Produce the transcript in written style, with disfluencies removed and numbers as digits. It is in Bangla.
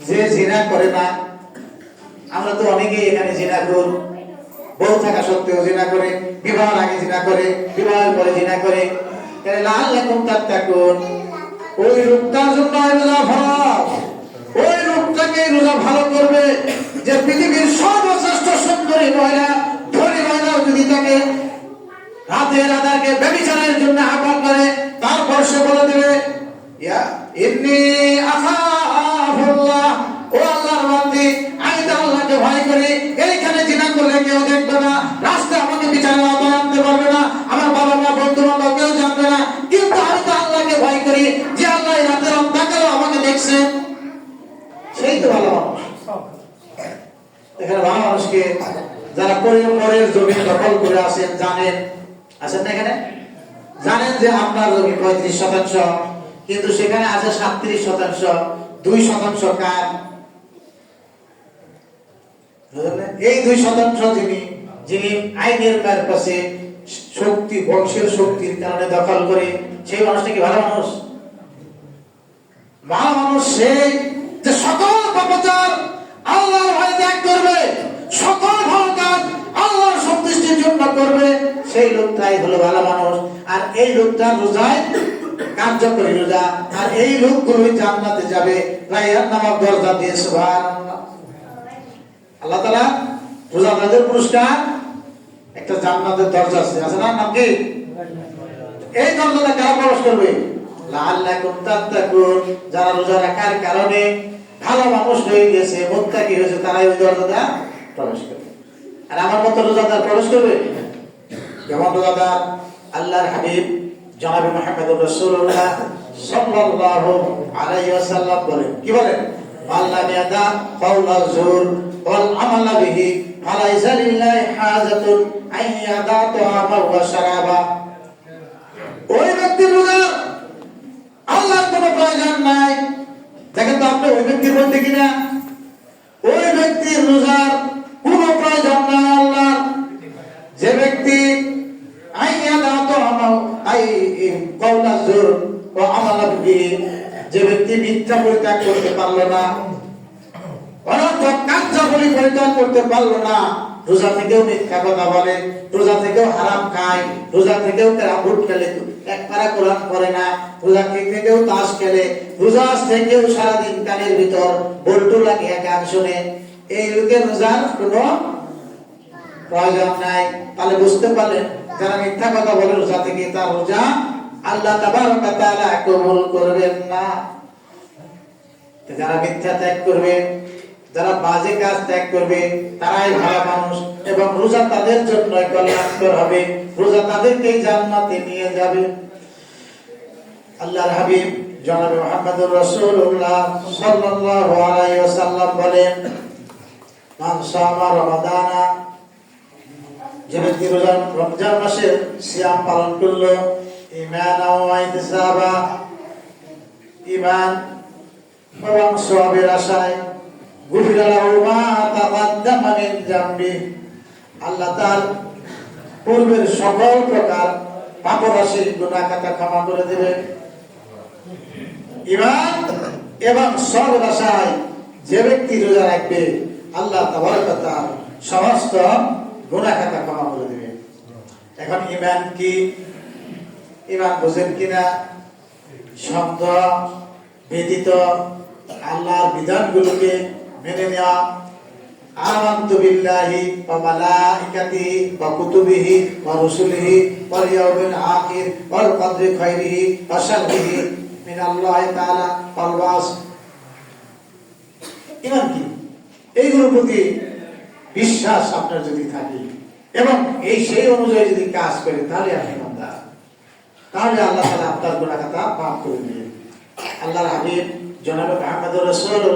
যে জিনা করে না, আমরা তো অনেকেই এখানে জিনা করি, বউ থাকা সত্ত্বেও জিনা করে, বিবাহের আগে জিনা করে, বিবাহের পরে জিনা করে। লাআল্লাকুম তাত্তাকুন, ওই রূপটার জন্য রোজা ফরজ। ওই রূপটাকে রোজা ভালো করবে যে পৃথিবীর সর্বশ্রেষ্ঠ সুন্দরী মহিলা, ধনী মহিলা যদি তাকে রাতের আধারকে ব্যভিচারের জন্য আহ্বান করে, তারপর সে বলে দেবে ইয়া ইন্নী আখাফুল্লাহ, ও আল্লাহর বান্দী, আমি তো আল্লাহকে ভয় করি। এইখানে জিনা করলে কেউ দেখবে না, রাস্তায় আমাকে বিচারের আওতায় আনতে পারবে না, আমার বাবা মা বন্ধু বান্ধব কেউ জানবে না, কিন্তু আমি তো আল্লাহকে ভয় করি যে আল্লাহ রাতের অন্ধকারেও আমাকে দেখছে। সেই তো ভালো মানুষ। এখানে ভালো মানুষকে যারা পরের জমি দখল করে আসেন, জানেন আছেন না এখানে, জানেন যে আপনার জমি 35%, কিন্তু সেখানে আছে 37%, 2% কার? এই 2% যিনি আইনের কাছে শক্তি, বংশের শক্তির কারণে দখল করে, সেই মানুষটা কি ভালো মানুষ? ভালো মানুষ সেই যে সকল পাপাচার আল্লাহর ভয়ে ত্যাগ করবে, সকল ভালো কাজ আল্লাহর সন্তুষ্টির জন্য করবে, সেই লোকটাই হলো ভালো মানুষ। আর এই লোকটা রোজায় কার্যকরী রোজা, আর এই লোকগুলোই জান্নাতে যাবে রায়্যান নামক দরজা দিয়ে। সুবহানাল্লাহ। আল্লাহ তাআলা রোজাদারদের পুরস্কার একটা জান্নাতের দরজা আছে না, নাম কি? এই দরজাটা কারা প্রবেশ করবে? লাআল্লাকুম তাত্তাকুন, যারা রোজা রাখার কারণে ভালো মানুষ হয়ে গেছে, মুত্তাকি হয়েছে, তারাই ওই দরজাটা প্রবেশ করবে। আর আমার মতো রোজাদার প্রবেশ করবে? যেমন রোজাদার আল্লাহর হাবিব জনাবে মুহাম্মদুর রাসূলুল্লাহ সাল্লাল্লাহু আলাইহি ওয়াসাল্লাম বলেন, কি বলেন? আল্লাহ ইয়াদা কাওলাল জুর ওয়াল আমালা বিহি ফালাইসা লিল্লাহি হাজাতুন আইয়াদা তাআমা ওয়া শারাবা। ওই ব্যক্তির রোজা আল্লাহর কোনো প্রয়োজন নাই। দেখেন তো আপনি ওই ব্যক্তির বলতে কিনা, ওই ব্যক্তির রোজার কোনো প্রয়োজন নাই আল্লাহর। যে ব্যক্তি যে ব্যক্তি মিথ্যা পরিত্যাগ করতে পারলো না, অনর্থক কার্যাবলী পরিত্যাগ করতে পারলো না, রোজা থেকেও মিথ্যা কথা বলে, রোজা থেকেও হারাম খায়, রোজা থেকেও ক্যারামবোর্ড খেলে, এক পারা কোরআন পড়ে না, রোজা থেকেও তাস খেলে, রোজা থেকেও সারাদিন কানের ভিতর বল্টু লাগিয়ে গান শুনে, এই লোকের রোজার কোনো প্রয়োজন নাই। তাহলে বুঝতে পারলেন, যারা মিথ্যা কথা বলে রোজা থেকে, তার রোজা আল্লাহ তাবারক ওয়া তাআলা কবুল করবেন না। যারা মিথ্যা ত্যাগ করবে, যারা বাজে কাজ ত্যাগ করবে, তারাই ভালো মানুষ, এবং রোজা তাদের জন্য কল্যাণকর হবে, রোজা তাদেরকে জান্নাতে নিয়ে যাবে। আল্লাহর হাবিব জনাবে মুহাম্মদুর রাসূলুল্লাহ সাল্লাল্লাহু আলাইহি ওয়াসাল্লাম বলেন, মান সামা রমাদানা, যে ব্যক্তি রমজান মাসের সিয়াম পালন করলো, ঈমান ওয়া ইহতিসাবা, ঈমান এবং সওয়াবের আশায়, গুফিরা লাহু মা তাকাদ্দামা মিন যামবি, আল্লাহ তার পূর্বের সকল প্রকার পাপরাশির গুনাহ খাতা ক্ষমা করে দিবেন। ঈমান এবং সওয়াবের আশায় যে ব্যক্তি রোজা রাখবে, আল্লাহ তাবারক ওয়া তাআলা সমস্ত গুনাহ খাতা ক্ষমা করে দিবেন। এখন ঈমান কি? ঈমান বুঝেন কিনা? শব্দ ব্যতীত আল্লাহর বিধানগুলোকে মেনে নেওয়া, আমানতু বিল্লাহি ওয়া মালাইকাতিহি ওয়া কুতুবিহি ওয়া রুসুলিহি ওয়াল ইয়াউমিল আখির ওয়াল কদরি খাইরিহি ওয়া শাররিহি মিনাল্লাহি তাআলা ওয়াল বাস। ঈমান কি? এইগুলোর প্রতি বিশ্বাস আপনার যদি থাকে এবং সেই অনুযায়ী যদি কাজ করে, তাহলে আপনি ইমানদার, তাহলে আল্লাহ তাআলা আপনার গুনাহ খাতা মাফ করে দিবেন। আল্লাহর হাবিব জনাবে মুহাম্মদুর রাসূলুল্লাহ